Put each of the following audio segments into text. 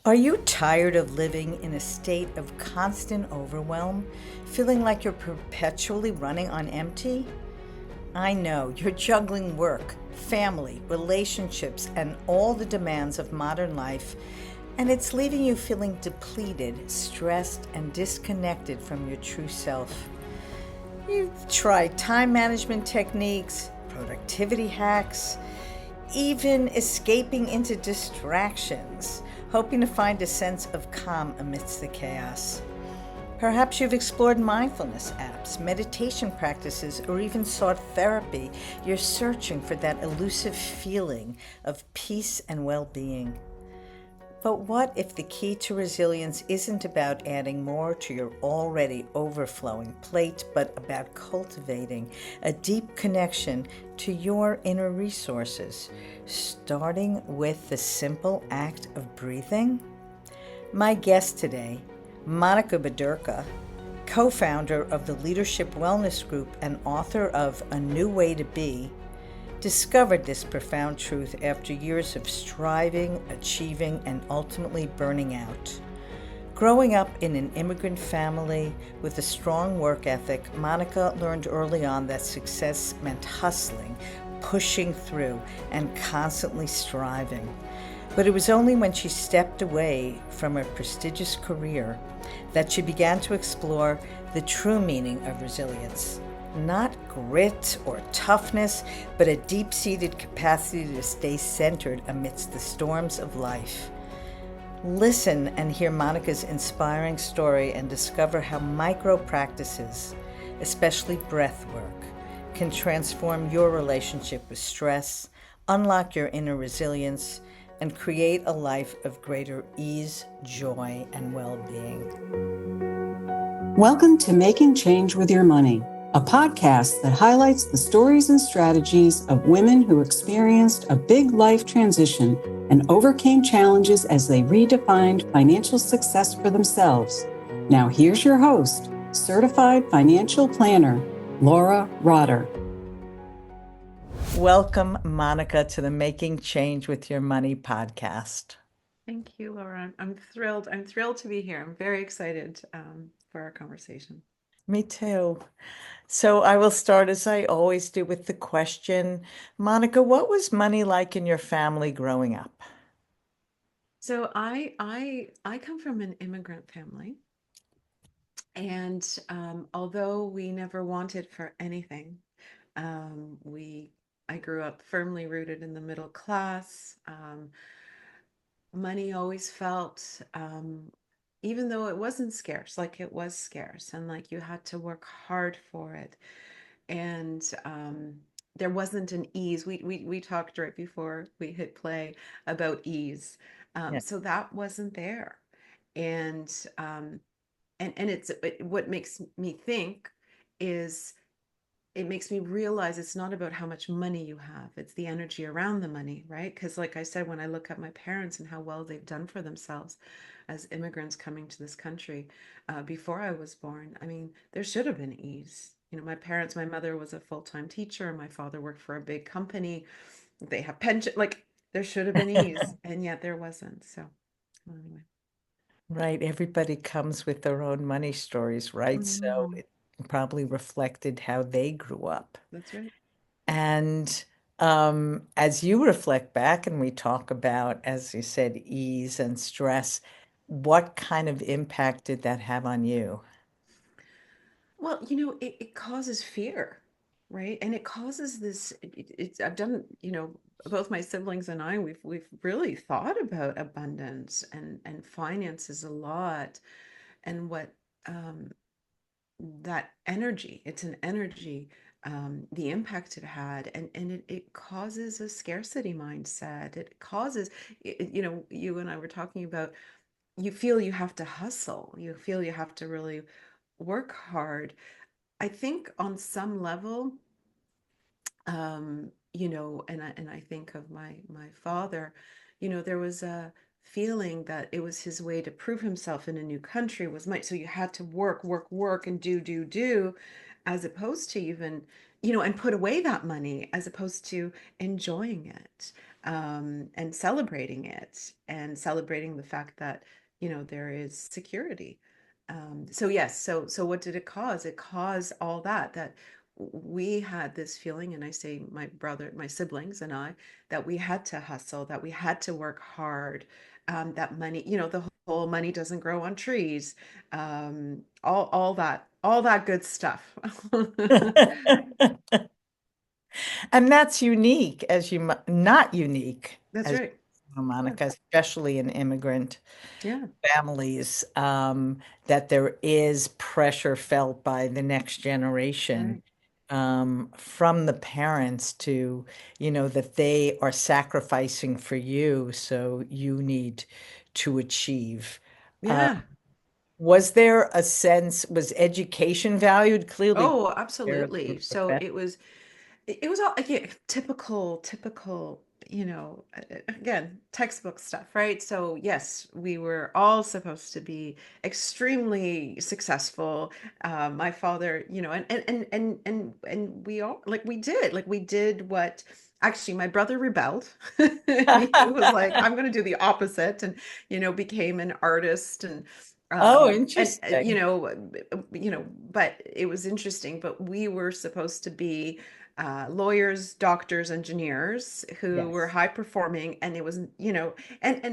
Are you tired of living in a state of constant overwhelm, feeling like you're perpetually running on empty? I know you're juggling work, family, relationships, and all the demands of modern life, and it's leaving you feeling depleted, stressed, and disconnected from your true self. You've tried time management techniques, productivity hacks, even escaping into distractions, hoping to find a sense of calm amidst the chaos. Perhaps you've explored mindfulness apps, meditation practices, or even sought therapy. You're searching for that elusive feeling of peace and well being. But what if the key to resilience isn't about adding more to your already overflowing plate, but about cultivating a deep connection to your inner resources, starting with the simple act of breathing? My guest today, Monica Bodurka, co-founder of the Leadership Wellness Group and author of A New Way to Be, discovered this profound truth after years of striving, achieving, and ultimately burning out. Growing up in an immigrant family with a strong work ethic, Monica learned early on that success meant hustling, pushing through, and constantly striving. But it was only when she stepped away from a prestigious career that she began to explore the true meaning of resilience. Not grit or toughness, but a deep-seated capacity to stay centered amidst the storms of life. Listen and hear Monica's inspiring story and discover how micro practices, especially breath work, can transform your relationship with stress, unlock your inner resilience, and create a life of greater ease, joy, and well-being. Welcome to Making Change with Your Money, a podcast that highlights the stories and strategies of women who experienced a big life transition and overcame challenges as they redefined financial success for themselves. Now here's your host, certified financial planner, Laura Rotter. Welcome, Monica, to the Making Change with Your Money podcast. Thank you, Laura. I'm thrilled. I'm thrilled to be here. I'm very excited for our conversation. Me too. So I will start as I always do with the question, Monica, what was money like in your family growing up? So I come from an immigrant family, and although we never wanted for anything, we I grew up firmly rooted in the middle class. Money always felt, even though it wasn't scarce, like it was scarce, and like you had to work hard for it. And there wasn't an ease. We talked right before we hit play about ease. Yeah. So that wasn't there. And what makes me think is it makes me realize it's not about how much money you have, it's the energy around the money, right? Because like I said, when I look at my parents and how well they've done for themselves as immigrants coming to this country, before I was born, I mean, there should have been ease. You know, my mother was a full-time teacher, my father worked for a big company, they have pension, like there should have been ease, and yet there wasn't. So anyway. Right. Everybody comes with their own money stories, right? So Mhm. it probably reflected how they grew up. That's right. And as you reflect back and we talk about, as you said, ease and stress, what kind of impact did that have on you? Well, you know, it causes fear, right? And it causes this. I've done, you know, both my siblings and I, we've really thought about abundance and finances a lot, and what um, that energy. It's an energy. The impact it had, and it causes a scarcity mindset. It causes, you know, you and I were talking about. You feel you have to hustle. You feel you have to really work hard. I think on some level, you know, and I think of my father, you know, there was a feeling that it was his way to prove himself in a new country was might. So you had to work, and do, as opposed to even, you know, and put away that money as opposed to enjoying it. and celebrating it and celebrating the fact that, there is security. So yes, so what did it cause? It caused all that we had this feeling, and I say my brother, my siblings and I, that we had to hustle, that we had to work hard, that money, the whole money doesn't grow on trees, all that good stuff. And that's unique as not unique That's as right. Yeah. Monica, especially in immigrant Yeah. families, that there is pressure felt by the next generation, Right. from the parents to, that they are sacrificing for you, so you need to achieve. Uh, Yeah. was education valued? Clearly, Oh, they're absolutely. So professional. it was all, yeah, typical, again, textbook stuff, right? So yes, we were all supposed to be extremely successful. My father, and we all, we did what, actually my brother rebelled. He was like, I'm going to do the opposite, and, became an artist, Oh, and interesting. but it was interesting, but we were supposed to be lawyers, doctors, engineers who were Yes. high performing, and it was, and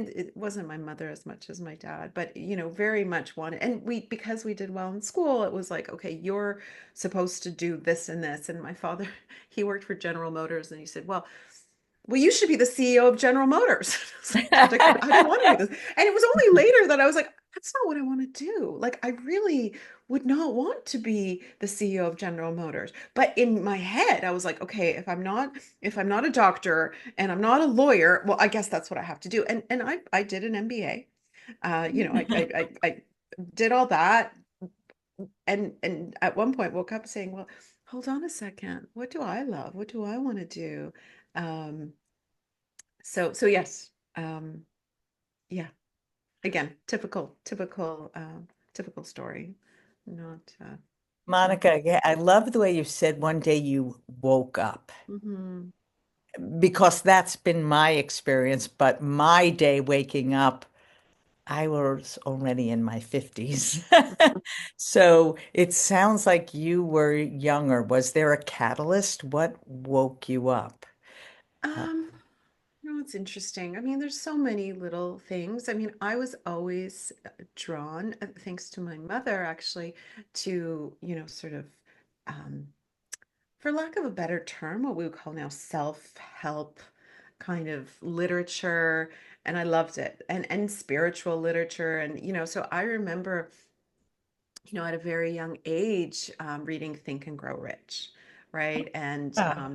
it wasn't my mother as much as my dad, but, very much wanted, and because we did well in school, it was like, okay, you're supposed to do this and this. And my father, he worked for General Motors, and he said, well, you should be the CEO of General Motors. I was like, I don't want to be this. And it was only later that I was like, that's not what I want to do. Like, I really would not want to be the CEO of General Motors. But in my head, I was like, okay, if I'm not a doctor and I'm not a lawyer, well, I guess that's what I have to do. And I did an MBA. I did all that, and at one point woke up saying, well, hold on a second. What do I love? What do I want to do? Um, so yes, yeah. Again, typical story. Not not. Monica, yeah, I love the way you said one day you woke up, Mhm. because that's been my experience. But my day waking up, I was already in my 50s. So it sounds like you were younger. Was there a catalyst? What woke you up? Uh, Um, it's interesting. I mean, there's so many little things. I mean, I was always drawn, thanks to my mother, actually, to, sort of, um, for lack of a better term, what we would call now self-help kind of literature. And I loved it. And spiritual literature. And, so I remember, at a very young age, reading Think and Grow Rich, right? And, yeah.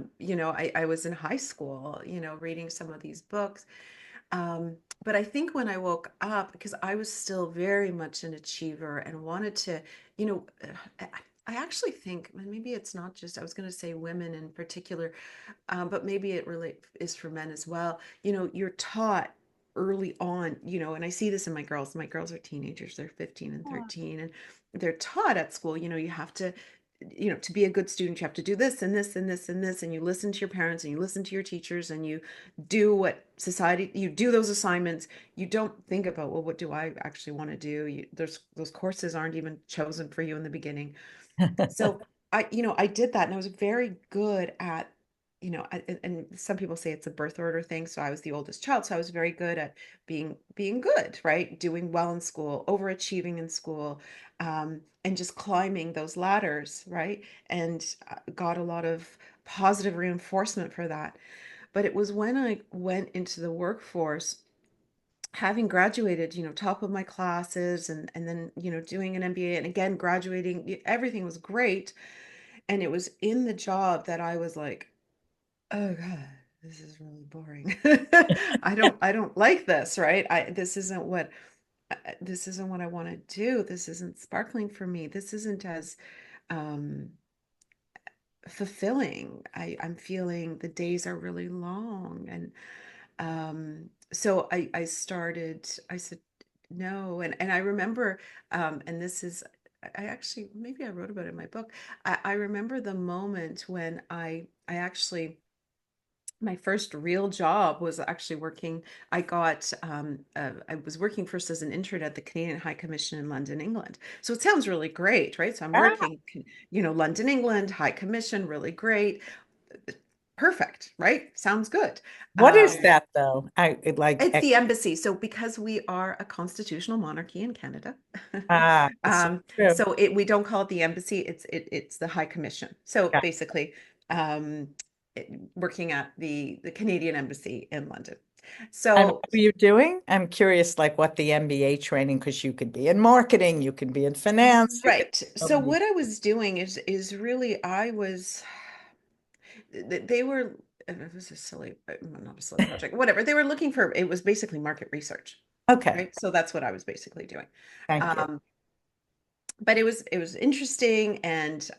I was in high school, reading some of these books. But I think when I woke up, because I was still very much an achiever and wanted to, you know, I actually think, and maybe it's not just, I was going to say women in particular, but maybe it really is for men as well. You're taught early on, and I see this in my girls. My girls are teenagers, they're 15 and 13, and they're taught at school, you have to, to be a good student, you have to do this and this and this and this, and you listen to your parents and you listen to your teachers and you do what society, you do those assignments. You don't think about, well, what do I actually want to do? Those courses aren't even chosen for you in the beginning. So I did that, and I was very good at, and some people say it's a birth order thing. So I was the oldest child, so I was very good at being good, right? Doing well in school, overachieving in school, and just climbing those ladders, right? And got a lot of positive reinforcement for that. But it was when I went into the workforce, having graduated, top of my classes, and then, doing an MBA, and again graduating, everything was great. And it was in the job that I was like, oh God, this is really boring. I don't like this, right? This isn't what I want to do. This isn't sparkling for me. This isn't as um fulfilling. I'm feeling the days are really long. And so I said no. And I remember, and this is, I actually, maybe I wrote about it in my book. I remember the moment when I actually My first real job was actually working. I was working first as an intern at the Canadian High Commission in London, England. So it sounds really great, right? So I'm Ah, working, London, England, High Commission, really great. Perfect, right? Sounds good. what is Um, that though? it's the embassy. So because we are a constitutional monarchy in Canada, it's so true. so we don't call it the embassy. It's the High Commission. So Yeah. basically, um, working at the Canadian Embassy in London. And what So were you doing? I'm curious, like what the MBA training, because you could be in marketing, you can be in finance, you could. right. So what I was doing is really I was they were it was a silly not a silly project, whatever. They were looking for, it was basically market research, Okay, right? So that's what I was basically doing. thank you. Um, but it was interesting, and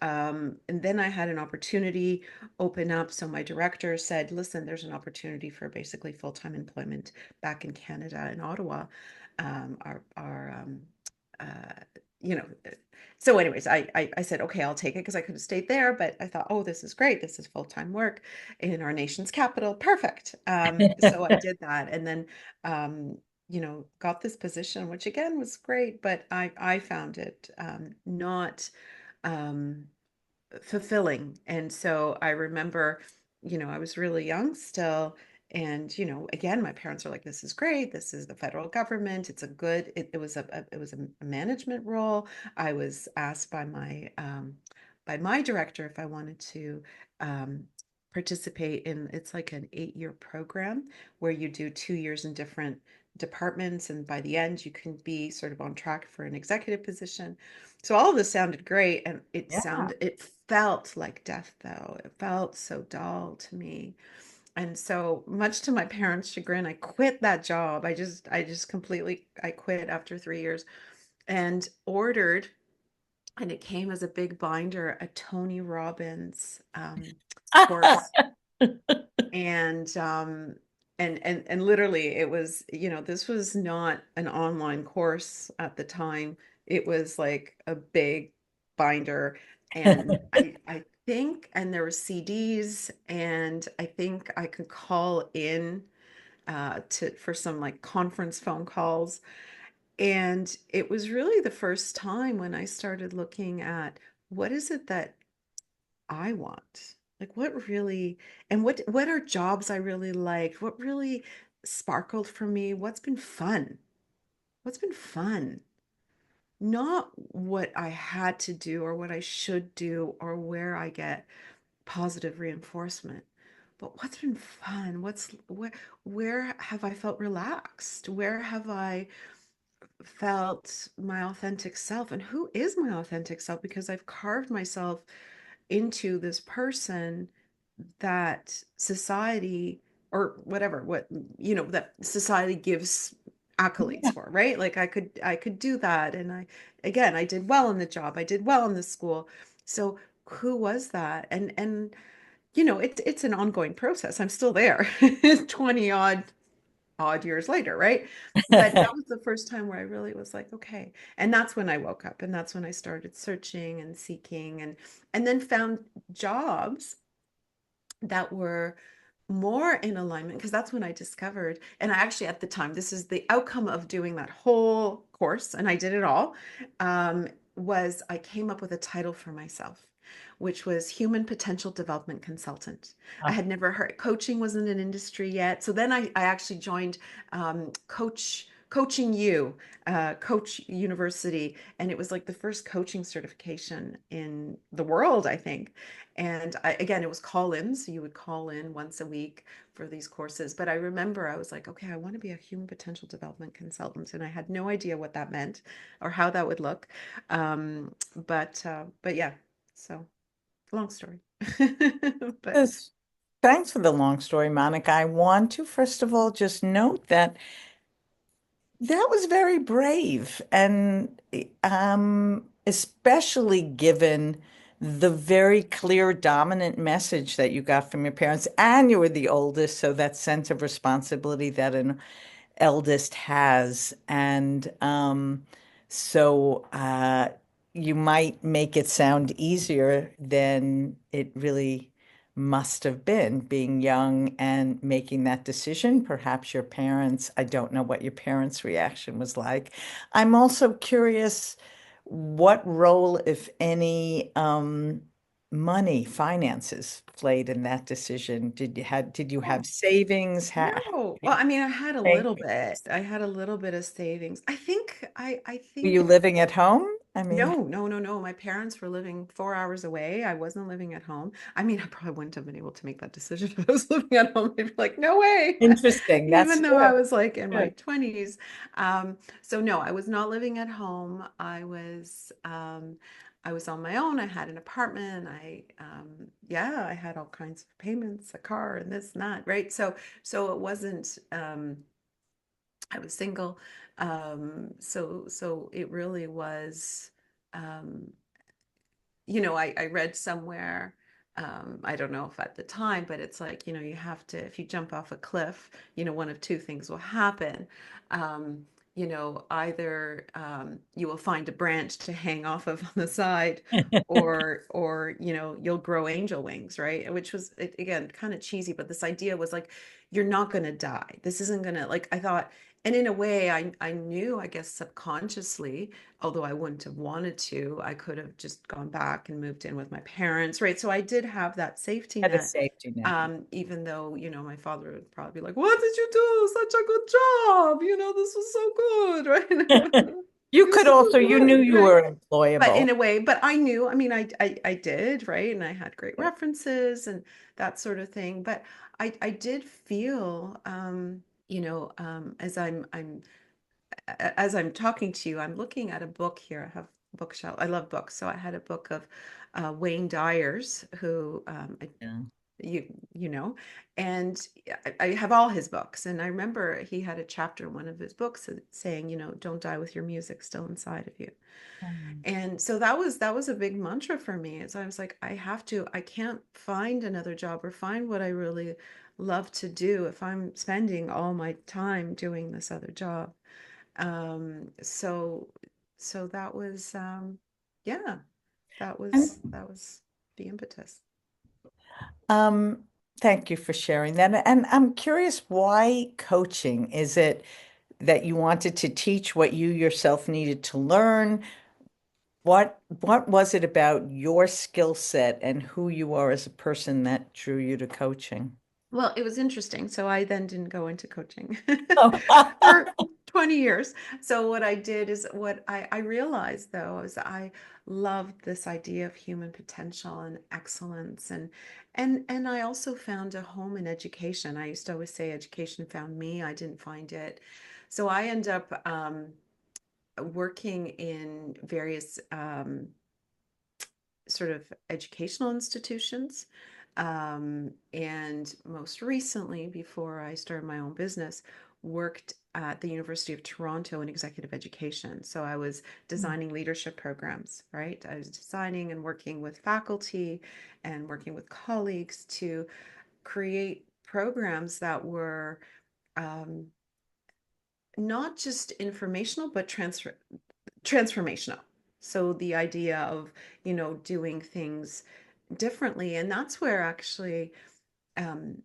then I had an opportunity open up. So my director said, listen, there's an opportunity for basically full-time employment back in Canada, in Ottawa. Our uh you know so anyways, I said, okay, I'll take it, because I could have stayed there, but I thought, oh, this is great, this is full-time work in our nation's capital, perfect. So I did that, and then got this position, which again was great, but I found it not um, fulfilling. And so I remember, I was really young still. And, again, my parents are like, this is great. This is the federal government. It's a good, it was it was a management role. I was asked by my director if I wanted to um, participate in, it's like an 8-year program where you do 2 years in different departments. And by the end, you can be sort of on track for an executive position. So all of this sounded great, and Yeah. it felt like death, though. It felt so dull to me. And so, much to my parents' chagrin, I quit that job. I just completely, I quit after 3 years, and ordered, and it came as a big binder, a Tony Robbins course. And and literally it was, this was not an online course at the time. It was like a big binder. And I think, and there were CDs, and I think I could call in to for some like conference phone calls. And it was really the first time when I started looking at, what is it that I want? Like, what really, and what are jobs I really liked? What really sparkled for me? What's been fun? What's been fun? Not what I had to do or what I should do or where I get positive reinforcement, but what's been fun? Where have I felt relaxed? Where have I felt my authentic self? And who is my authentic self? Because I've carved myself into this person that society, or whatever, that society gives accolades Yeah. for, right? Like I could do that, and I did well in the job, I did well in the school. So who was that? And it's an ongoing process. I'm still there 20 odd years later, right? But that was the first time where I really was like, okay. And that's when I woke up, and that's when I started searching and seeking, and then found jobs that were more in alignment, because that's when I discovered, and I actually, at the time, this is the outcome of doing that whole course, and I did it all, was I came up with a title for myself, which was Human Potential Development Consultant. I Oh, had never heard, coaching wasn't an industry yet. So then I actually joined Coaching You, Coach University, and it was like the first coaching certification in the world, I think. And again, it was call-ins. You would call in once a week for these courses. But I remember I was like, okay, I want to be a human potential development consultant. And I had no idea what that meant or how that would look. But yeah, so long story. But yes. Thanks for the long story, Monica. I want to, first of all, just note that that was very brave, and especially given the very clear dominant message that you got from your parents, and you were the oldest, so that sense of responsibility that an eldest has. And so you might make it sound easier than it really must have been being young and making that decision. Perhaps your parents, I don't know what your parents' reaction was like. I'm also curious what role, if any, money, finances played in that decision. Did you have Oh, savings? no. Well, I mean, I had a Were little bit. I had a little bit of savings. I you think living at home? I mean, no, no, no, no. My parents were living 4 hours away. I wasn't living at home. I mean, I probably wouldn't have been able to make that decision if I was living at home. They'd be like, no way, interesting. That's even though I good. was like in my Good. 20s. So no, I was not living at home. I was on my own. I had an apartment. Yeah, I had all kinds of payments, a car and this and that, right? So it wasn't, I was single. So it really was, um, I read somewhere, I don't know if at the time, but it's like, you have to, if you jump off a cliff, one of two things will happen. Um, Either you will find a branch to hang off of on the side, or you'll grow angel wings, right? Which was, again, kind of cheesy, but this idea was like, you're not going to die. This isn't going to, like, I thought, and in a way, I knew, I guess, subconsciously, although I wouldn't have wanted to, I could have just gone back and moved in with my parents, right? So I did have that safety Had a net, safety net. even though, my father would probably be like, "What did you do? Such a good job! This was so good, right? You You're could so also, you knew good, you right?" were But in employable. a way, but I knew, I mean, I did, right? And I had great references and that sort of thing. But I did feel, as I'm talking to you, I'm looking at a book here. I have a bookshelf. I love books, so I had a book of Wayne Dyer's, who Yeah. you know, and I have all his books. And I remember he had a chapter in one of his books saying, don't die with your music still inside of you. Um, And so that was a big mantra for me. Is I was like, I can't find another job or find what I really love to do if I'm spending all my time doing this other job. Um, so so that was yeah, And that was the impetus. um, thank you for sharing that. And I'm curious, why coaching? Is it that you wanted to teach what you yourself needed to learn? What was it about your skill set and who you are as a person that drew you to coaching? Well, it was interesting. So I then didn't go into coaching Oh. for 20 years. So what I did is what I realized though is I loved this idea of human potential and excellence, and I also found a home in education. I used to always say education found me. I didn't find it. So I end up working in various sort of educational institutions. And most recently, before I started my own business, worked at the University of Toronto in executive education. So I was designing leadership programs, right? I was designing and working with faculty and working with colleagues to create programs that were um, not just informational, but transformational. So the idea of, doing things differently. And that's where actually, um,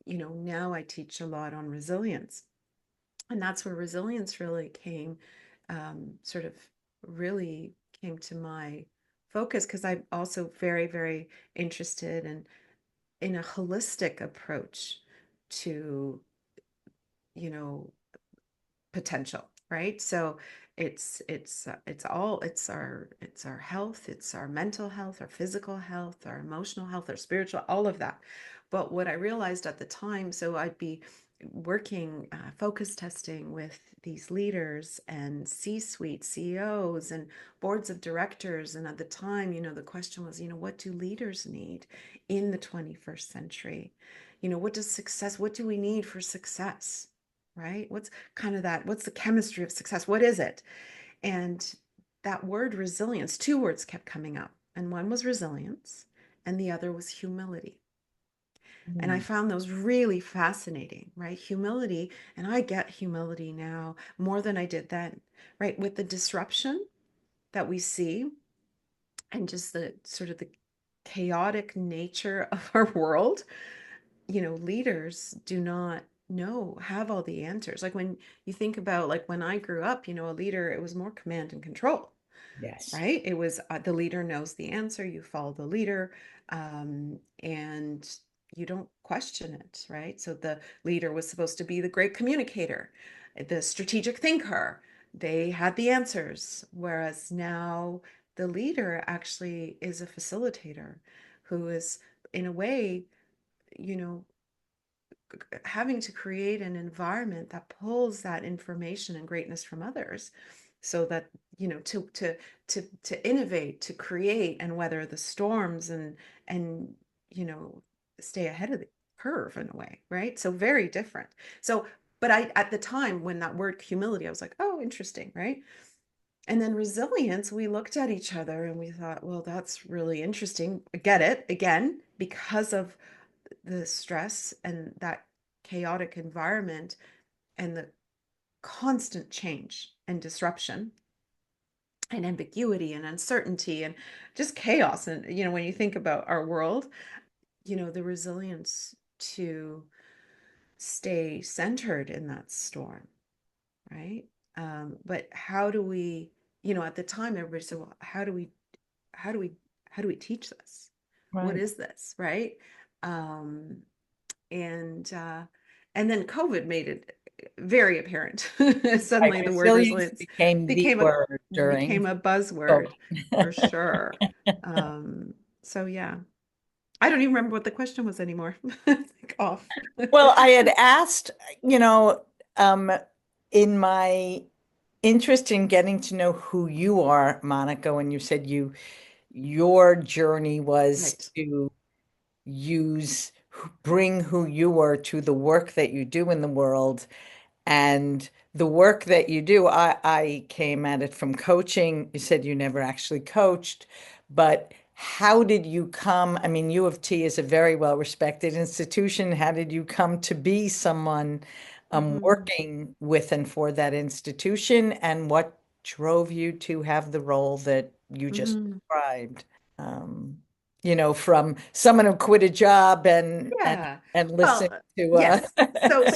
now I teach a lot on resilience. And that's where resilience really came, sort of really came to my focus, because I'm also very, very interested in a holistic approach to, you know, potential, right? So it's our health, it's our mental health, our physical health, our emotional health, our spiritual, all of that. But what I realized at the time, so I'd be working focus testing with these leaders and C-suite CEOs and boards of directors, and at the time, the question was, what do leaders need in the 21st century? What do we need for success, right? What's the chemistry of success? What is it? And that word resilience, two words kept coming up. And one was resilience, and the other was humility. And I Mm. found those really fascinating, right? Humility, and I get humility now more than I did then, right? With the disruption that we see, and just the sort of the chaotic nature of our world, leaders do not have all the answers. Like when you think about, like when I grew up, a leader, it was more command and control, Yes. right? It was the leader knows the answer, you follow the leader, and you don't question it, right? So the leader was supposed to be the great communicator, the strategic thinker. They had the answers, whereas now the leader actually is a facilitator who is, in a way, you know, having to create an environment that pulls that information and greatness from others, so that to innovate, to create and weather the storms, and you know stay ahead of the curve in a way, right? So very different. So but I, at the time when that word humility, I was like, oh, interesting, right? And then resilience, we looked at each other and we thought, well, that's really interesting. I get it, again, because of the stress and that chaotic environment and the constant change and disruption and ambiguity and uncertainty and just chaos. And, when you think about our world, the resilience to stay centered in that storm, right? But how do we, at the time, everybody said, well, how do we, how do we teach this? What Right. is this, right? Um, and uh, and then COVID made it very apparent. Right. Suddenly, the word Resilience resilience became the became a word during buzzword COVID. for sure. So yeah, I don't even remember what the question was anymore. Like off. Well, I had asked, you know, um, in my interest in getting to know who you are, Monica, when you said your journey was Right. to bring who you were to the work that you do in the world. And the work that you do, I came at it from coaching. You said you never actually coached, but how did you come? I mean, U of T is a very well-respected institution. How did you come to be someone Hmm. working with and for that institution? And what drove you to have the role that you just Hmm. described? From someone who quit a job Yeah. and listened Well, to yes.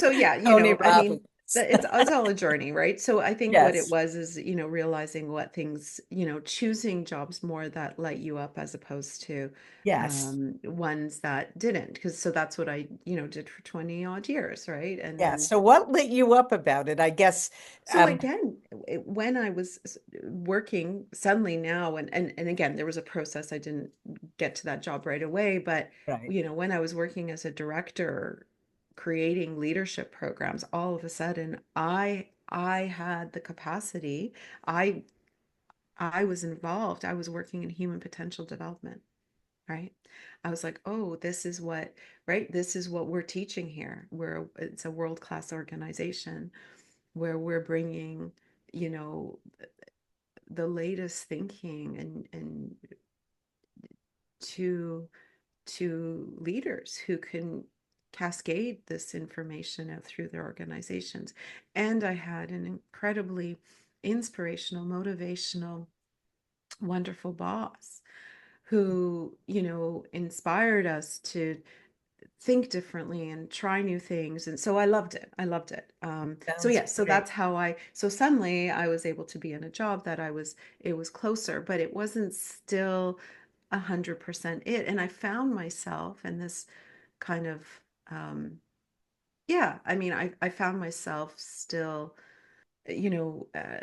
So yeah, Tony I mean, Robbins. it's all a journey, right? So I think what it Yes, was is, realizing what things, choosing jobs more that light you up as opposed to yes, ones that didn't. Because so that's what I, did for 20 odd years, right? And yeah. then So what lit you up about it? I guess, so again, when I was working suddenly now, and again, there was a process. I didn't get to that job right away, but right. when I was working as a director, creating leadership programs, all of a sudden, I had the capacity. I I was involved. I was working in human potential development, right? I was like, oh, this is what, right? This is what we're teaching here. It's a world-class organization where we're bringing, you know, the latest thinking and to leaders who can cascade this information out through their organizations. And I had an incredibly inspirational, motivational, wonderful boss who, inspired us to think differently and try new things. And so I loved it. I loved it. So Sounds yeah, so great. that's how so suddenly I was able to be in a job that it was closer, but it wasn't still 100% it. And I found myself in this kind of, um, yeah, I mean, I found myself still, you know, uh,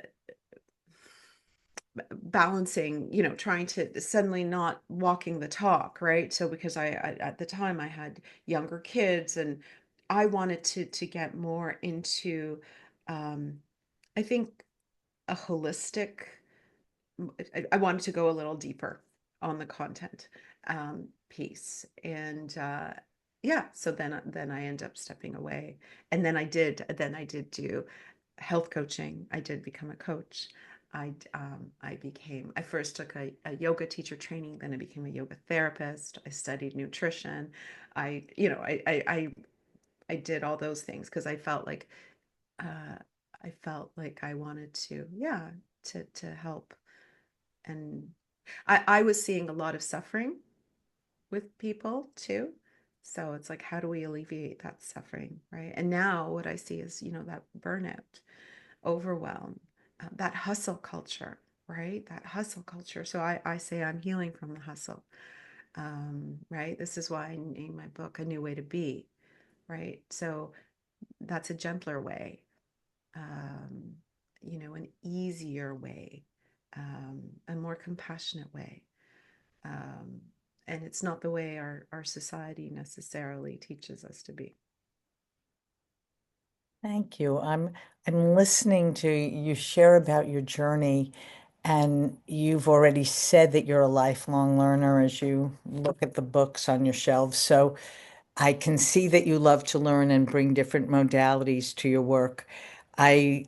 balancing, trying to suddenly not walking the talk, right? So because I at the time I had younger kids, and I wanted to get more into, um, I think, a holistic. I wanted to go a little deeper on the content piece, and yeah. So then I end up stepping away, and then I did do health coaching. I did become a coach. I first took a yoga teacher training, then I became a yoga therapist. I studied nutrition. I did all those things because uh, I felt like I wanted to, yeah, to help. And I was seeing a lot of suffering with people too. So it's like, how do we alleviate that suffering, right? And now what I see is, that burnout, overwhelm, that hustle culture, right? That hustle culture. So I say I'm healing from the hustle, right? This is why I named my book A New Way to Be, right? So that's a gentler way, um, an easier way, a more compassionate way. Um, and it's not the way our society necessarily teaches us to be. Thank you. I'm listening to you share about your journey, and you've already said that you're a lifelong learner as you look at the books on your shelves. So I can see that you love to learn and bring different modalities to your work. I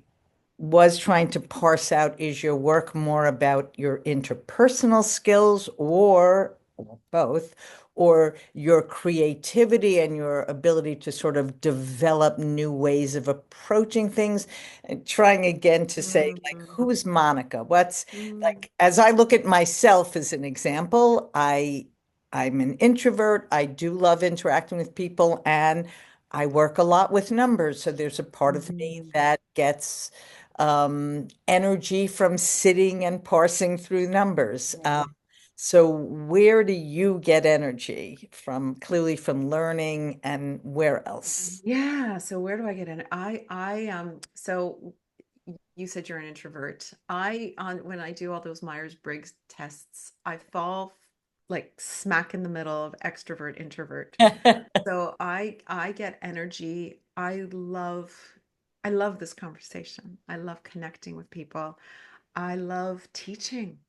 was trying to parse out, is your work more about your interpersonal skills or both, or your creativity and your ability to sort of develop new ways of approaching things? And trying again to say, like, Mhm. who is Monica? What's Mm. like, as I look at myself as an example, I'm an introvert. I do love interacting with people, and I work a lot with numbers. So there's a part of me Mhm. that gets energy from sitting and parsing through numbers. Yeah. So where do you get energy from? Clearly from learning, and where else? Yeah. So where do I get in? So you said you're an introvert. When I do all those Myers-Briggs tests, I fall like smack in the middle of extrovert, introvert. So I get energy. I love this conversation. I love connecting with people. I love teaching.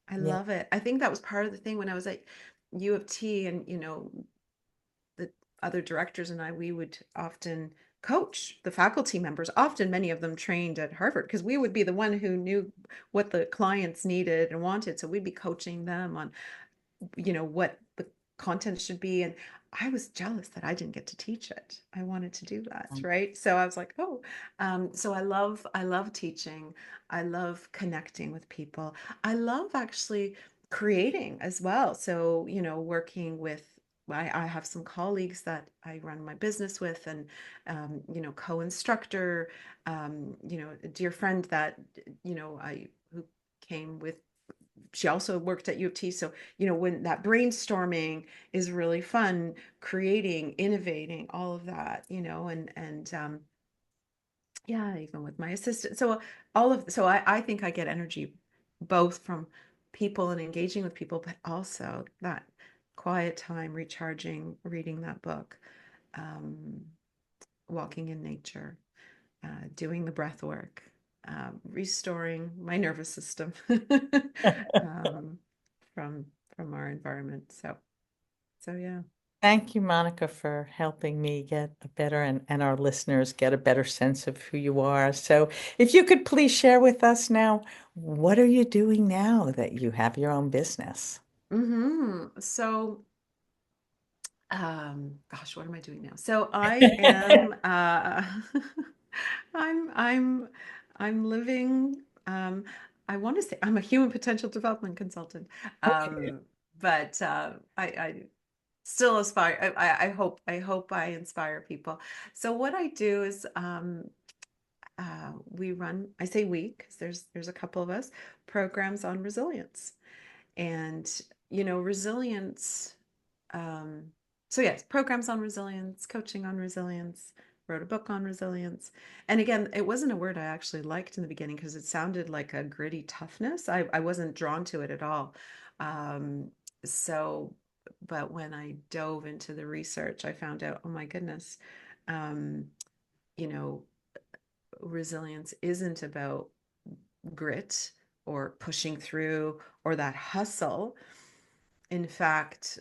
I Yeah. love it. I think that was part of the thing when I was at U of T, and the other directors and I, we would often coach the faculty members, often many of them trained at Harvard, because we would be the one who knew what the clients needed and wanted. So we'd be coaching them on what the content should be. And I was jealous that I didn't get to teach it. I wanted to do that, right? So I was like, oh, so I love teaching. I love connecting with people. I love actually creating as well. So working with, I have some colleagues that I run my business with, and co-instructor, a dear friend that I who came with, she also worked at U of T. So, when that brainstorming is really fun, creating, innovating, all of that, and yeah, even with my assistant. So I think I get energy both from people and engaging with people, but also that quiet time, recharging, reading that book, um, walking in nature, doing the breath work, restoring my nervous system um, from our environment. So yeah. Thank you, Monica, for helping me get a better and our listeners get a better sense of who you are. So, if you could please share with us now, what are you doing now that you have your own business? So, gosh, what am I doing now? So I am, I'm, I'm, I'm living, I want to say I'm a human potential development consultant. Okay. Um, but I still aspire. I hope I inspire people. So what I do is, we run. I say we because there's a couple of us, programs on resilience, and resilience. Um, so yes, programs on resilience, coaching on resilience. Wrote a book on resilience, and again, it wasn't a word I actually liked in the beginning because it sounded like a gritty toughness. I wasn't drawn to it at all. Um, so, but when I dove into the research, I found out, oh my goodness, um, you know, resilience isn't about grit or pushing through or that hustle. In fact,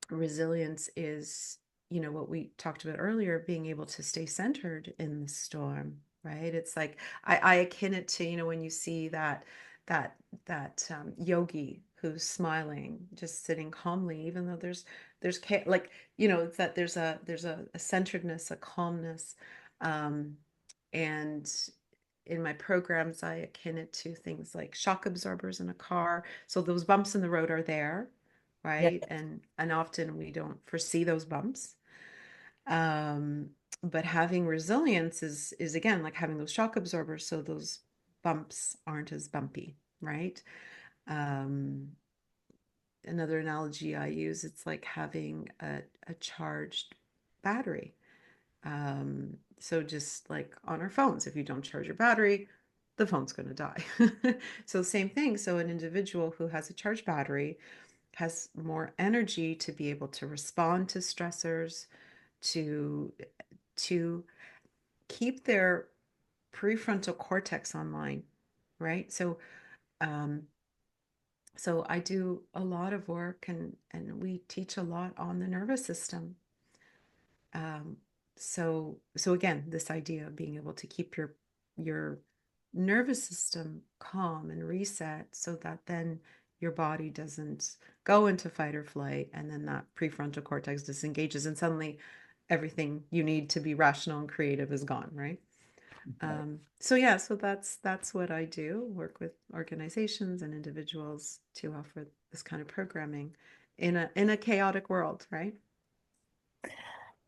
resilience is, what we talked about earlier, being able to stay centered in the storm, right? It's like I akin it to, when you see that yogi who's smiling, just sitting calmly, even though there's like, that there's a centeredness, a calmness, um, and in my programs, I akin it to things like shock absorbers in a car. So those bumps in the road are there, Yeah. right? And often we don't foresee those bumps. Um, but having resilience is again like having those shock absorbers, so those bumps aren't as bumpy, right? Um, Another analogy I use, it's like having a charged battery. So just like on our phones, if you don't charge your battery, the phone's going to die. So same thing. So an individual who has a charged battery has more energy to be able to respond to stressors, to to keep their prefrontal cortex online, right? Um, so I do a lot of work, and we teach a lot on the nervous system. Um, so again, this idea of being able to keep your nervous system calm and reset so that then your body doesn't go into fight or flight, and then that prefrontal cortex disengages, and suddenly everything you need to be rational and creative is gone, right? So yeah, so that's what I do, work with organizations and individuals to offer this kind of programming in a chaotic world, right?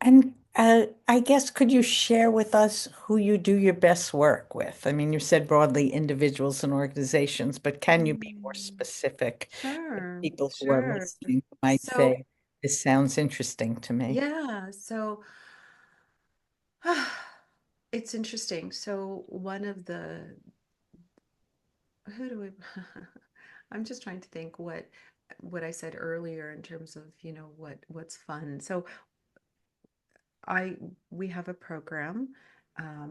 And I guess could you share with us who you do your best work with? I mean, you said broadly individuals and organizations, but can you be more Mm, specific? sure, People who are sure. listening might So say, this sounds interesting to me. yeah, so it's interesting. So one of the who do we I'm just trying to think what I said earlier in terms of, what's fun. So I we have a program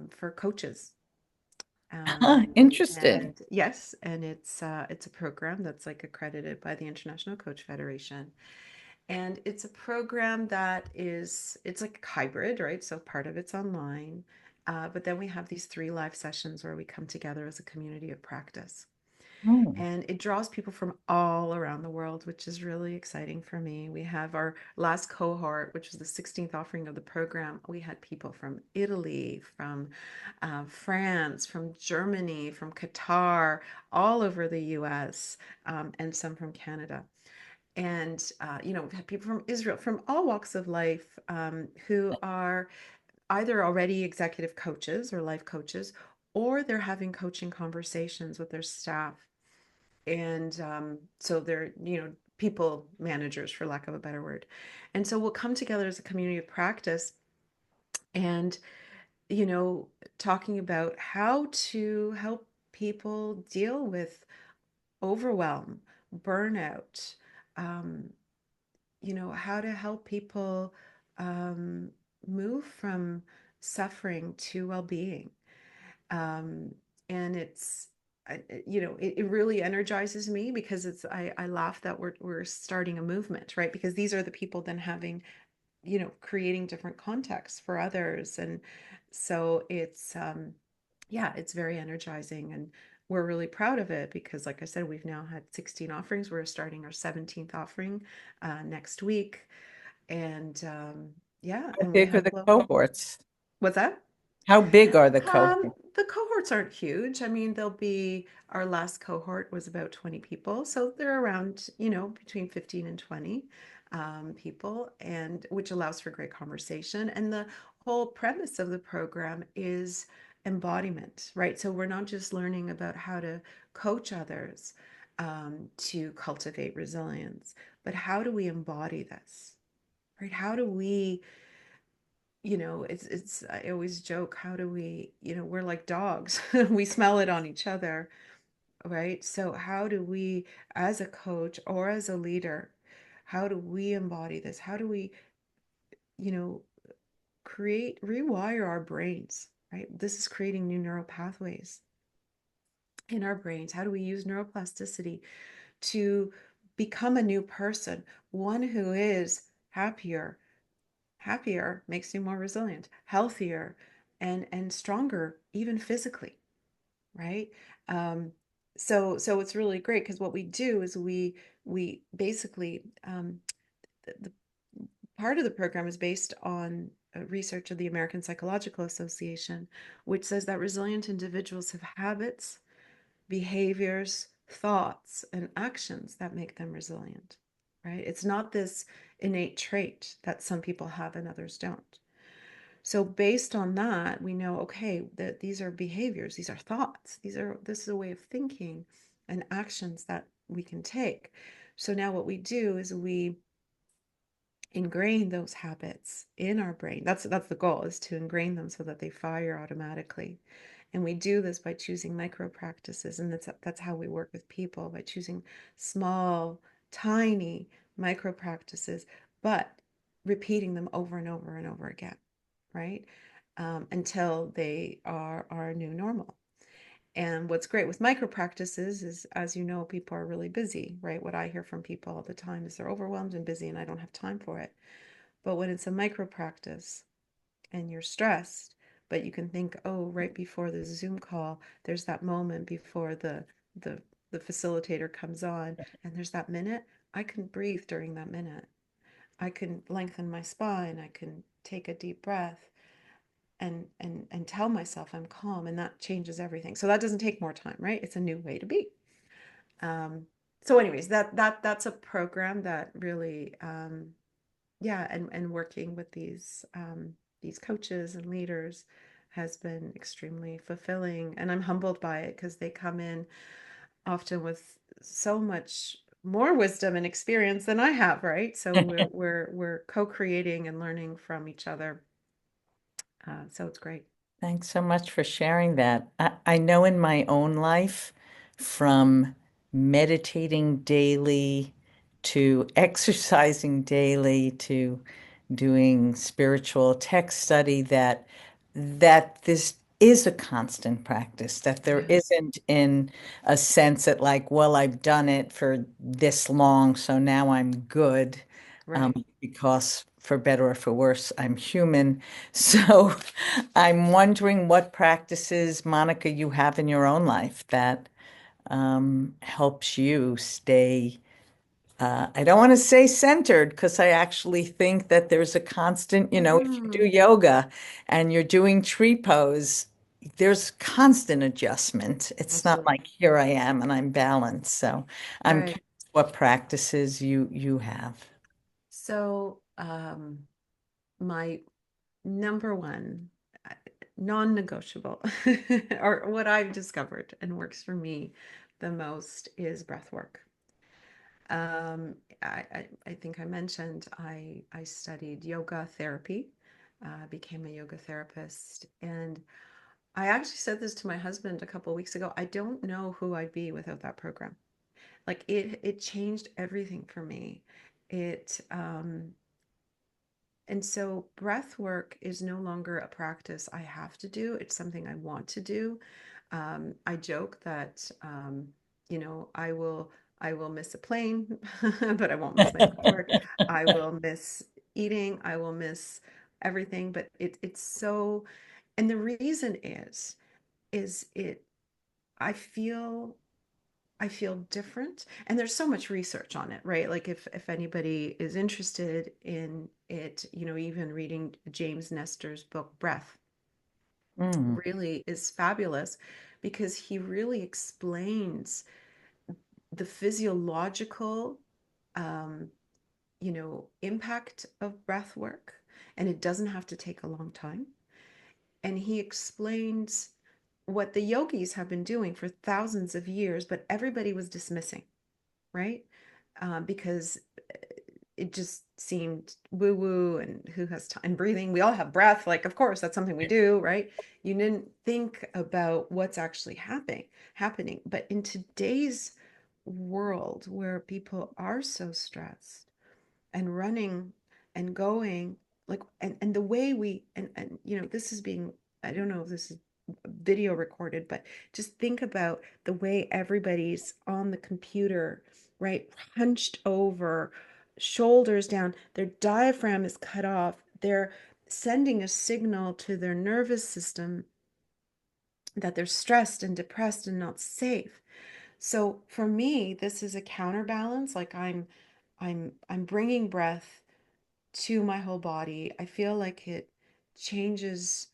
for coaches. Um, Interesting. and yes, and it's a program that's like accredited by the International Coach Federation. And it's a program that it's like hybrid, right? So part of it's online. But then we have these 3 live sessions where we come together as a community of practice. Hmm. And it draws people from all around the world, which is really exciting for me. We have our last cohort, which was the 16th offering of the program. We had people from Italy, from France, from Germany, from Qatar, all over the US, and some from Canada. And, we've had people from Israel, from all walks of life, who are either already executive coaches or life coaches, or they're having coaching conversations with their staff. And so they're, people managers, for lack of a better word. And so we'll come together as a community of practice and, you know, talking about how to help people deal with overwhelm, burnout, um, how to help people um, move from suffering to well-being. Um, and it really energizes me because I laugh that we're starting a movement, right? Because these are the people then having, creating different contexts for others. And so yeah, it's very energizing, and we're really proud of it because, like I said, we've now had 16 offerings. We're starting our 17th offering next week. And yeah, How and we big are have, the cohorts? what's that? How big are the cohorts? The cohorts aren't huge. I mean, they'll be, our last cohort was about 20 people. So they're around, between 15 and 20 people, and which allows for great conversation. And the whole premise of the program is embodiment, right? So we're not just learning about how to coach others to cultivate resilience, but how do we embody this, right? How do we, it's I always joke, how do we, we're like dogs. We smell it on each other, right? So how do we, as a coach or as a leader, how do we embody this? How do we, you know create, rewire our brains, right? This is creating new neural pathways in our brains. How do we use neuroplasticity to become a new person, one who is happier? Happier makes you more resilient, healthier, and stronger, even physically, right? Um, so it's really great because what we do is we basically the part of the program is based on research of the American Psychological Association, which says that resilient individuals have habits, behaviors, thoughts, and actions that make them resilient, right? It's not this innate trait that some people have and others don't. So based on that, we know, okay, that these are behaviors, these are thoughts, this is a way of thinking and actions that we can take. So now what we do is we ingrain those habits in our brain. That's the goal, is to ingrain them so that they fire automatically. And we do this by choosing micro practices, and that's how we work with people, by choosing small, tiny micro practices, but repeating them over and over and over again, right? Until they are our new normal. And what's great with micro practices is, as you know, people are really busy, right? What I hear from people all the time is they're overwhelmed and busy and I don't have time for it. But when it's a micro practice and you're stressed, but you can think, oh, right before the Zoom call, there's that moment before the the facilitator comes on, and there's that minute, I can breathe during that minute. I can lengthen my spine, I can take a deep breath and tell myself I'm calm, and that changes everything. So that doesn't take more time, right? It's a new way to be. Um, so anyways, that's a program that really yeah, and working with these coaches and leaders has been extremely fulfilling, and I'm humbled by it because they come in often with so much more wisdom and experience than I have, right? So we're co-creating and learning from each other. So it's great. Thanks so much for sharing that. I know in my own life, from meditating daily to exercising daily to doing spiritual text study, that this is a constant practice, that there Yeah, isn't in a sense that like, well, I've done it for this long, so now I'm good, right. because for better or for worse, I'm human. So I'm wondering what practices, Monica, you have in your own life that helps you stay, I don't want to say centered, because I actually think that there's a constant, if you do Hmm. yoga and you're doing tree pose, there's constant adjustment. It's not Absolutely. like here I am and I'm balanced. So I'm curious Right. what practices you have. So, my number one uh, non-negotiable, or what I've discovered and works for me the most, is breath work. I think I mentioned I studied yoga therapy, became a yoga therapist, and I actually said this to my husband a couple of weeks ago. I don't know who I'd be without that program. Like it changed everything for me. It And so breath work is no longer a practice I have to do. It's something I want to do. I joke that I will miss a plane, but I won't miss my breath work. I will miss eating. I will miss everything. But it's so, and the reason is it I feel I feel different. And there's so much research on it, right? Like if anybody is interested in it, even reading James Nestor's book Breath Mm, really is fabulous because he really explains the physiological um, impact of breath work, and it doesn't have to take a long time. And he explains what the yogis have been doing for thousands of years, but everybody was dismissing, right? Because it just seemed woo woo, and who has time, and breathing. We all have breath. Like, of course, that's something we do, right? You didn't think about what's actually happening. But in today's world where people are so stressed and running and going, like, and the way we and this is being, I don't know if this is video recorded, but just think about the way everybody's on the computer, right, hunched over, shoulders down, their diaphragm is cut off, they're sending a signal to their nervous system that they're stressed and depressed and not safe. So for me, this is a counterbalance. Like I'm bringing breath to my whole body. I feel like it changes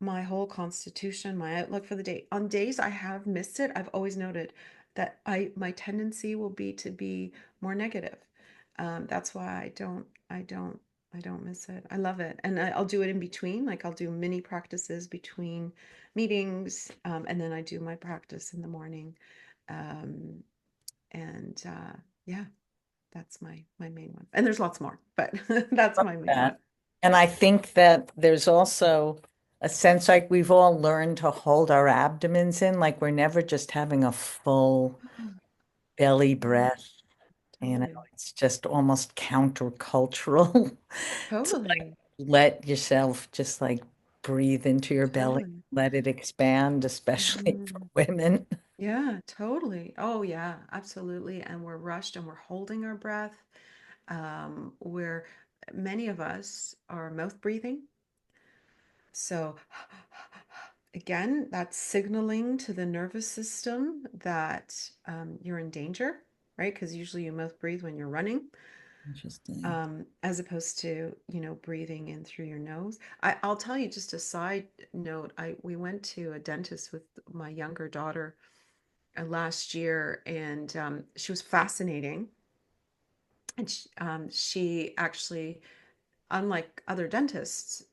my whole constitution, my outlook for the day. On days I have missed it, I've always noted that my tendency will be to be more negative. That's why I don't miss it. I love it. And I'll do it in between. Like I'll do mini practices between meetings, and then I do my practice in the morning. Um, and yeah, that's my main one. And there's lots more, but that's my main one. That. And I think that there's also a sense like we've all learned to hold our abdomens in, like we're never just having a full belly Yeah, breath. You know, totally. it's just almost countercultural to like Totally. let yourself just like breathe into your belly, Totally. let it expand, especially for Mhm. women. Yeah, totally. Oh, yeah, absolutely. And we're rushed and we're holding our breath. Where many of us are mouth breathing. So, again, that's signaling to the nervous system that you're in danger, right? Because usually you mouth breathe when you're running, Interesting. as opposed to, breathing in through your nose. I'll tell you just a side note. We went to a dentist with my younger daughter last year, and she was fascinating. And she actually, unlike other dentists,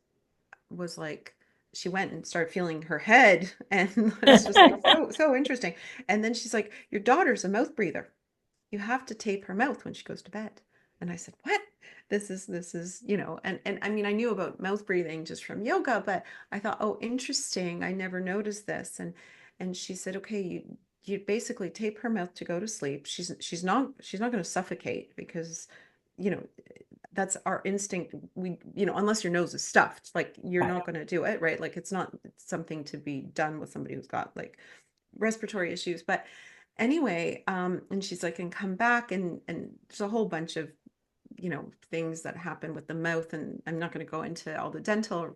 was like, she went and started feeling her head, and it's just like so interesting. And then she's like, "Your daughter's a mouth breather. You have to tape her mouth when she goes to bed." And I said, "What?" This is, and I mean, I knew about mouth breathing just from yoga, but I thought, oh, interesting. I never noticed this. And she said, okay, you basically tape her mouth to go to sleep. She's not going to suffocate because, you know, that's our instinct. Unless your nose is stuffed, like you're Right. not going to do it, right? Like it's something to be done with somebody who's got like respiratory issues. But anyway, and she's like, and come back, and there's a whole bunch of things that happen with the mouth, and I'm not going to go into all the dental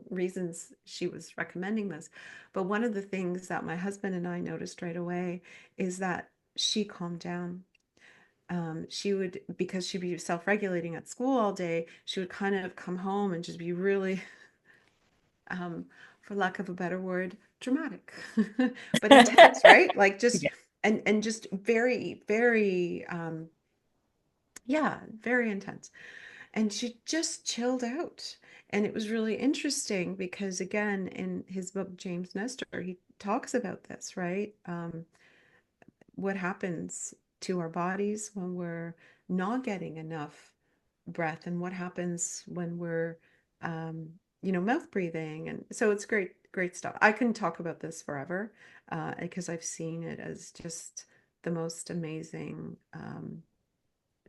reasons she was recommending this. But one of the things that my husband and I noticed right away is that she calmed down. She would, because she'd be self-regulating at school all day, she would kind of come home and just be really, um, for lack of a better word, dramatic, but intense, right? Like just, Yeah. and just very, very, yeah, very intense. And she just chilled out. And it was really interesting because, again, in his book, James Nestor, he talks about this, right? What happens to our bodies when we're not getting enough breath, and what happens when we're mouth breathing. And so it's great stuff. I can talk about this forever, because I've seen it as just the most amazing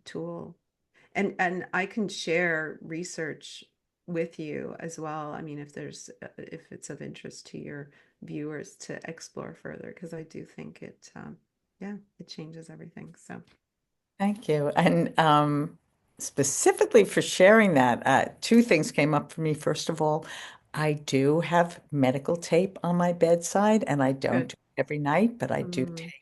tool. And I can share research with you as well. I mean, if it's of interest to your viewers to explore further, because I do think yeah, it changes everything. So Thank you. And specifically for sharing that, two things came up for me. First of all, I do have medical tape on my bedside, and I don't good. do it every night, but I do Mm, tape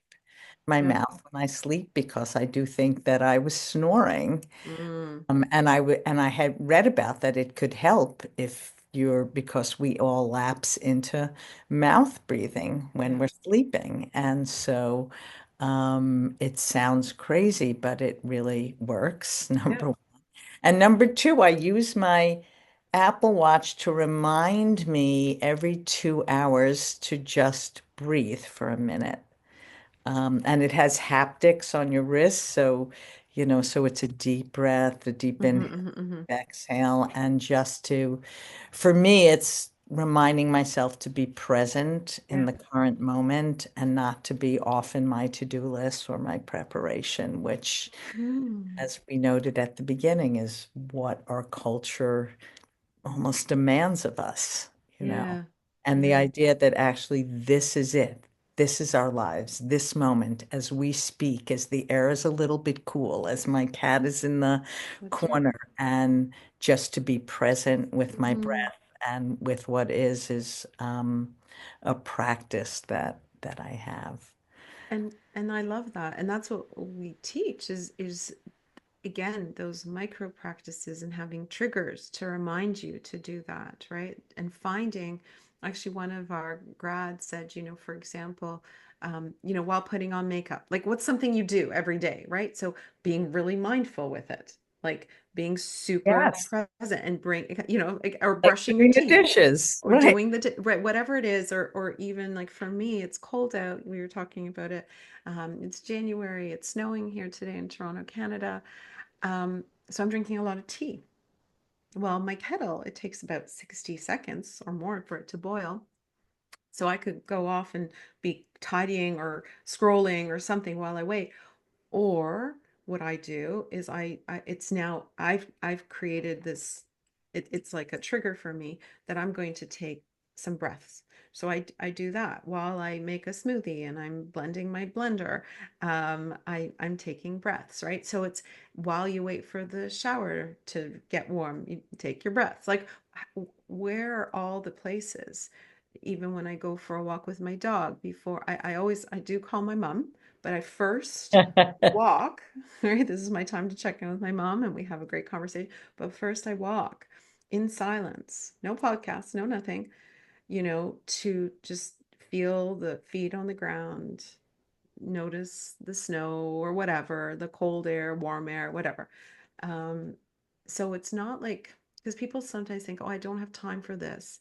my yeah. mouth when I sleep because I do think that I was snoring. Mm, And I had read about that it could help if you're because we all lapse into mouth breathing when yeah. we're sleeping. And so it sounds crazy, but it really works, Yeah. number one. And number two, I use my Apple Watch to remind me every 2 hours to just breathe for a minute. And it has haptics on your wrist. So, so it's a deep breath, a deep Hmm, inhale, hmm, hmm. exhale, and for me, it's reminding myself to be present in Yeah. the current moment and not to be off in my to-do list or my preparation, which, Mm, as we noted at the beginning, is what our culture almost demands of us, you know. yeah. And the Yeah. idea that actually this is it. This is our lives, this moment as we speak, as the air is a little bit cool, as my cat is in the That's right. corner, and just to be present with my Hmm. breath and with what is a practice that I have. And I love that. And that's what we teach is again those micro practices and having triggers to remind you to do that, right? And finding, actually, one of our grads said, for example, while putting on makeup. Like, what's something you do every day, right? So being really mindful with it, like being super Yes. present and like, or Like brushing your doing the teeth dishes. or Right. doing right, whatever it is, or even like for me, it's cold out. We were talking about it. It's January. It's snowing here today in Toronto, Canada. So I'm drinking a lot of tea. Well, my kettle, it takes about 60 seconds or more for it to boil. So I could go off and be tidying or scrolling or something while I wait. Or what I do is it's now I've created this, it's like a trigger for me that I'm going to take some breaths. So I do that while I make a smoothie and I'm blending my blender. I'm taking breaths, right? So it's while you wait for the shower to get warm, you take your breaths. Like, where are all the places? Even when I go for a walk with my dog, before I do call my mom, but I first walk, right? This is my time to check in with my mom and we have a great conversation. But first I walk in silence, no podcast, no nothing, to just feel the feet on the ground, notice the snow or whatever, the cold air, warm air, whatever. Um, so it's not like, because people sometimes think, oh, I don't have time for this.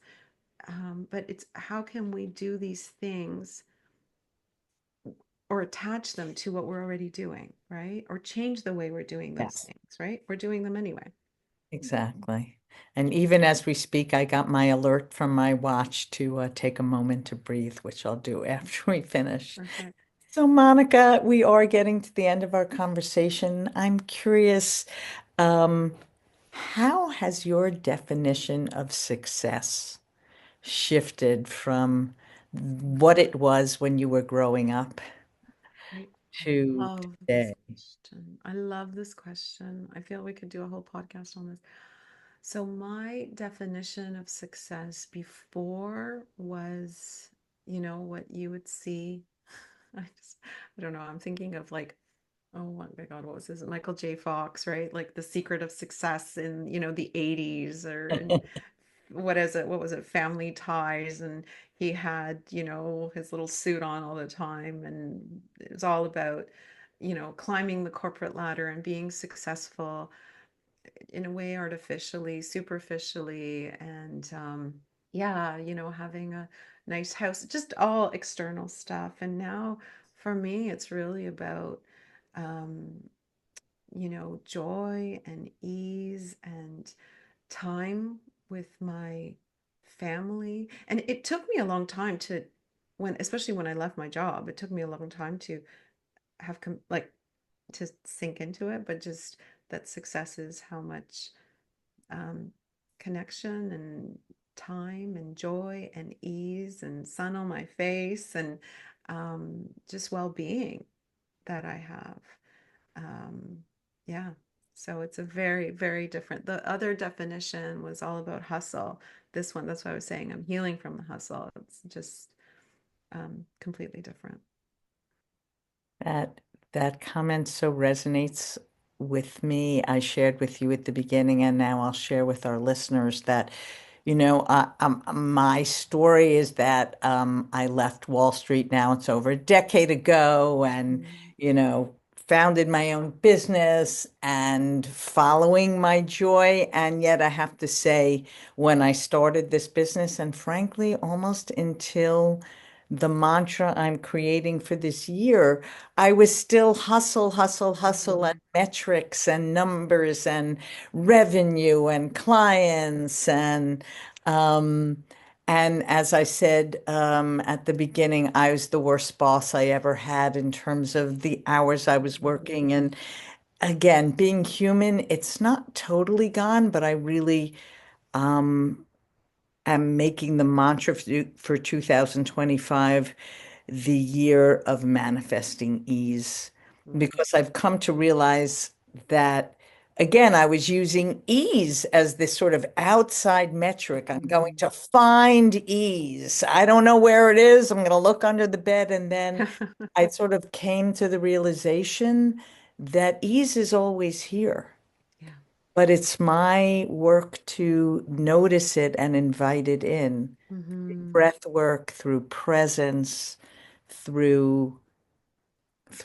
But it's how can we do these things or attach them to what we're already doing, right? Or change the way we're doing those Yes. things, right? We're doing them anyway. Exactly. And even as we speak, I got my alert from my watch to take a moment to breathe, which I'll do after we finish. Perfect. So, Monica, we are getting to the end of our conversation. I'm curious, um, how has your definition of success shifted from what it was when you were growing up I to love this today? question. I love this question. I feel we could do a whole podcast on this. So, my definition of success before was, what you would see. I don't know. I'm thinking of like, oh my God, what was this? Michael J. Fox, right? Like The Secret of Success in, the 80s, or in, what is it? What was it? Family Ties. And he had, his little suit on all the time. And it was all about, climbing the corporate ladder and being successful in a way, artificially, superficially, and yeah, having a nice house, just all external stuff. And now for me, it's really about, um, joy and ease and time with my family. And it took me a long time to, especially when I left my job, it took me a long time to like to sink into it, but just that success is how much um, connection and time and joy and ease and sun on my face and just well-being that I have. Um, yeah. So it's a very, very different. The other definition was all about hustle. This one, that's why I was saying I'm healing from the hustle. It's just completely different. That that comment so resonates with me. I shared with you at the beginning, and now I'll share with our listeners that, my story is that I left Wall Street now. It's over a decade ago, and Mm, founded my own business and following my joy. And yet, I have to say, when I started this business, and frankly, almost until the mantra I'm creating for this year, I was still hustle, hustle, hustle, and mhm, metrics and numbers and revenue and clients um, and as I said at the beginning, I was the worst boss I ever had in terms of the hours I was mhm, working. And again, being human, it's not totally gone, but I really um, am making the mantra for 2025 the year of manifesting ease, mhm, because I've come to realize that, again, I was using ease as this sort of outside metric. I'm going mhm. to find ease. I don't know where it is. I'm going to look under the bed. And then I sort of came to the realization that ease is always here. Yeah. But it's my work to notice it and invite it in. Hmm. Breath work, through presence, through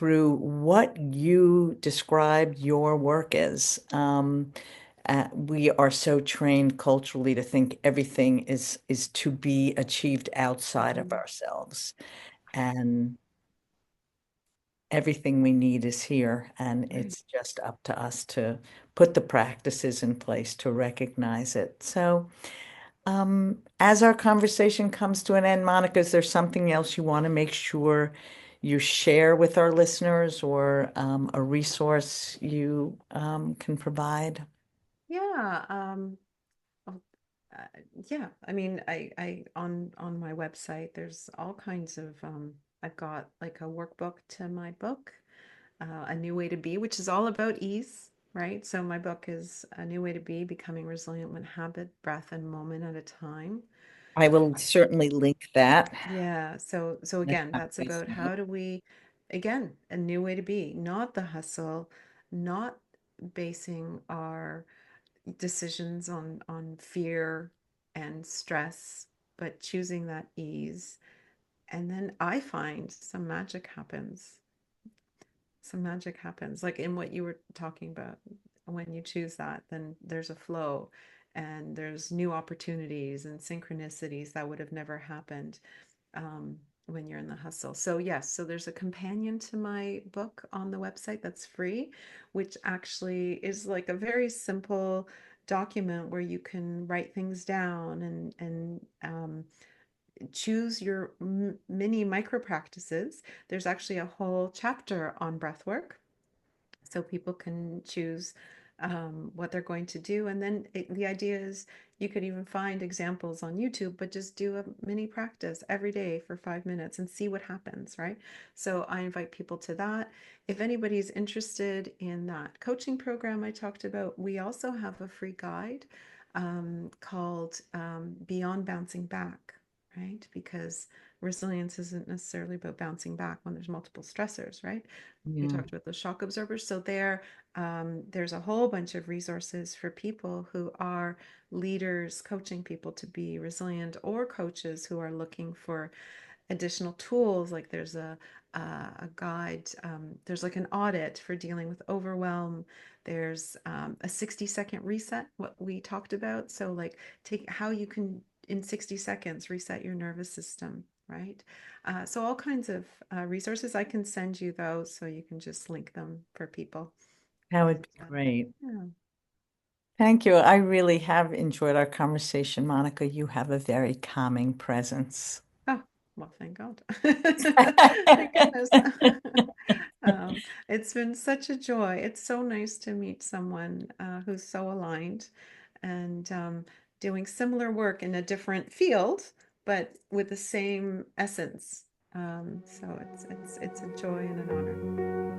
what you described your work is. We are so trained culturally to think everything is to be achieved outside of ourselves, and everything we need is here, and Right. it's just up to us to put the practices in place to recognize it. So, as our conversation comes to an end, Monica, is there something else you want to make sure you share with our listeners, or a resource you can provide? Yeah. Oh, uh, yeah. I mean, I on my website, there's all kinds of, I've got like a workbook to my book, A New Way to Be, which is all about ease, right? So my book is A New Way to Be, Becoming Resilient One Habit, Breath, and Moment at a Time. I will certainly link that. Yeah. So That's again, my that's place. about how do we, again, a new way to be, not the hustle, not basing our decisions on fear and stress, but choosing that ease. And then I find some magic happens, like in what you were talking about. When you choose that, then there's a flow, and there's new opportunities and synchronicities that would have never happened, um, when you're in the hustle. So yes, so there's a companion to my book on the website that's free, which actually is like a very simple document where you can write things down, and choose your mini micro practices. There's actually a whole chapter on breath work, so people can choose, what they're going to do. And then the idea is you could even find examples on YouTube, but just do a mini practice every day for 5 minutes and see what happens, right? So I invite people to that. If anybody's interested in that coaching program I talked about, we also have a free guide, called, Beyond Bouncing Back, right? Because resilience isn't necessarily about bouncing back when there's multiple stressors, right? We Yeah. talked about the shock absorbers. So there's a whole bunch of resources for people who are leaders, coaching people to be resilient, or coaches who are looking for additional tools. Like there's a guide, there's like an audit for dealing with overwhelm. There's, a 60-second reset, what we talked about. So like take how you can in 60 seconds reset your nervous system, right? So all kinds of, resources. I can send you those so you can just link them for people. That would And be great. yeah. Thank you. I really have enjoyed our conversation, Monica. You have a very calming presence. Oh, well, thank God. Thank goodness. It's been such a joy. It's so nice to meet someone, who's so aligned, and, doing similar work in a different field, but with the same essence. So it's a joy and an honor.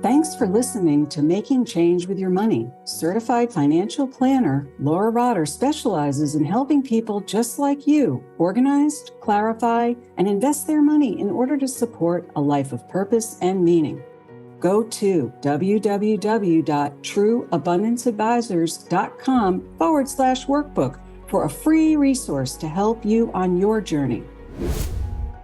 Thanks for listening to Making Change with Your Money. Certified financial planner Laura Rotter specializes in helping people just like you organize, clarify, and invest their money in order to support a life of purpose and meaning. Go to www.trueabundanceadvisors.com/workbook for a free resource to help you on your journey.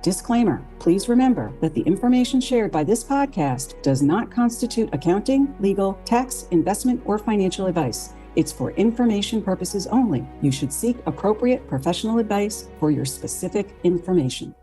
Disclaimer, please remember that the information shared by this podcast does not constitute accounting, legal, tax, investment, or financial advice. It's for information purposes only. You should seek appropriate professional advice for your specific information.